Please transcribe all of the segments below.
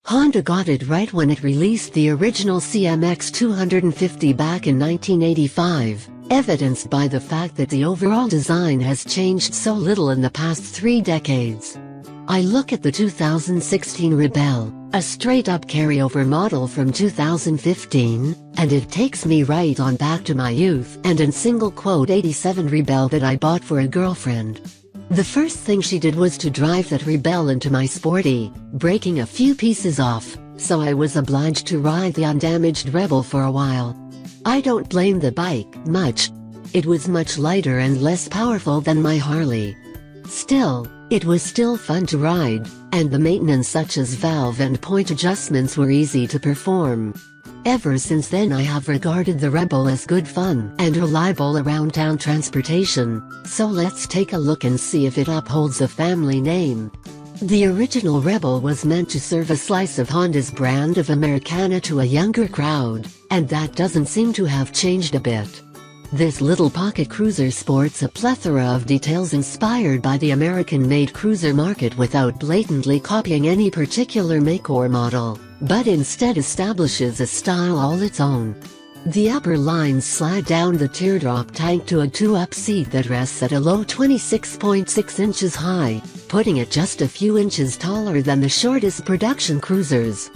Honda got it right when it released the original CMX 250 back in 1985, evidenced by the fact that the overall design has changed so little in the past 3 decades. I look at the 2016 Rebelle, a straight-up carryover model from 2015, and it takes me right on back to my youth and an '87 Rebelle that I bought for a girlfriend. The first thing she did was to drive that Rebelle into my Sporty, breaking a few pieces off, so I was obliged to ride the undamaged Rebel for a while. I don't blame the bike much. It was much lighter and less powerful than my Harley. Still, it was still fun to ride, and the maintenance such as valve and point adjustments were easy to perform. Ever since then I have regarded the Rebel as good fun and reliable around town transportation, so let's take a look and see if it upholds the family name. The original Rebel was meant to serve a slice of Honda's brand of Americana to a younger crowd, and that doesn't seem to have changed a bit. This little pocket cruiser sports a plethora of details inspired by the American-made cruiser market without blatantly copying any particular make or model, but instead establishes a style all its own. The upper lines slide down the teardrop tank to a 2-up seat that rests at a low 26.6 inches high, putting it just a few inches taller than the shortest production cruisers.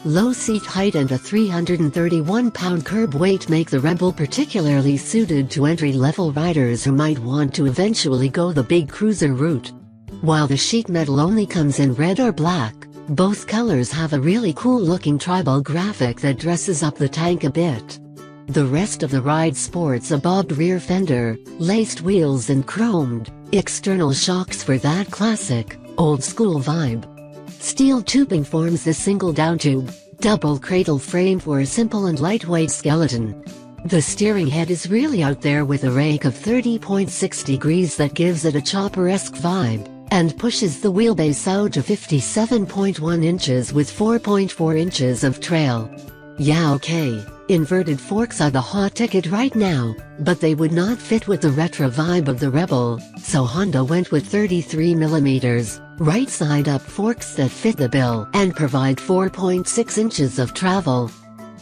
Low seat height and a 331-pound curb weight make the Rebel particularly suited to entry-level riders who might want to eventually go the big cruiser route. While the sheet metal only comes in red or black, both colors have a really cool-looking tribal graphic that dresses up the tank a bit. The rest of the ride sports a bobbed rear fender, laced wheels and chromed external shocks for that classic, old-school vibe. Steel tubing forms the single downtube, double cradle frame for a simple and lightweight skeleton. The steering head is really out there with a rake of 30.6 degrees that gives it a chopper-esque vibe, and pushes the wheelbase out to 57.1 inches with 4.4 inches of trail. Yeah, okay, inverted forks are the hot ticket right now, but they would not fit with the retro vibe of the Rebel, so Honda went with 33mm, right-side-up forks that fit the bill and provide 4.6 inches of travel.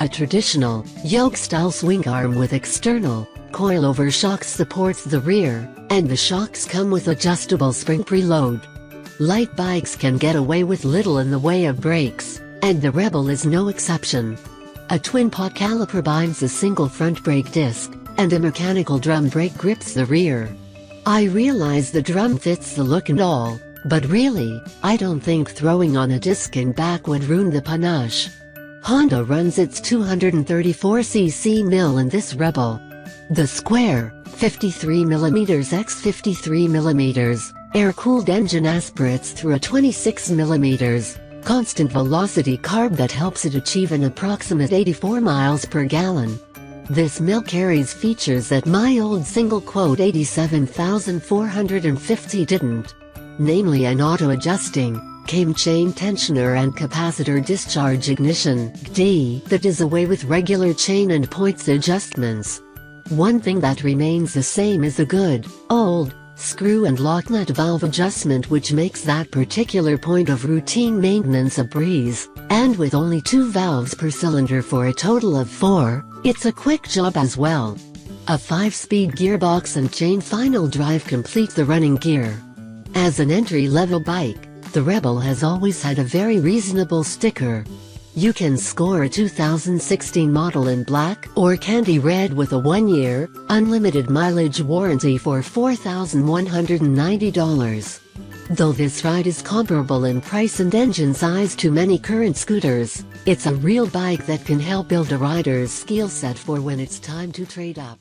A traditional, yoke-style swing arm with external, coilover shocks supports the rear, and the shocks come with adjustable spring preload. Light bikes can get away with little in the way of brakes, and the Rebel is no exception. A twin-pot caliper binds a single front brake disc, and a mechanical drum brake grips the rear. I realize the drum fits the look and all, but really, I don't think throwing on a disc in back would ruin the panache. Honda runs its 234cc mill in this Rebel. The square, 53mm x 53mm, air-cooled engine aspirates through a 26mm, constant velocity carb that helps it achieve an approximate 84 miles per gallon. This mill carries features that my old '87,450 didn't. Namely an auto-adjusting, cam chain tensioner and capacitor discharge ignition that does away with regular chain and points adjustments. One thing that remains the same is the good, old, screw and lock nut valve adjustment, which makes that particular point of routine maintenance a breeze, and with only 2 valves per cylinder for a total of 4, it's a quick job as well. A 5-speed gearbox and chain final drive complete the running gear. As an entry-level bike, the Rebel has always had a very reasonable sticker. You can score a 2016 model in black or candy red with a 1-year, unlimited mileage warranty for $4,190. Though this ride is comparable in price and engine size to many current scooters, it's a real bike that can help build a rider's skill set for when it's time to trade up.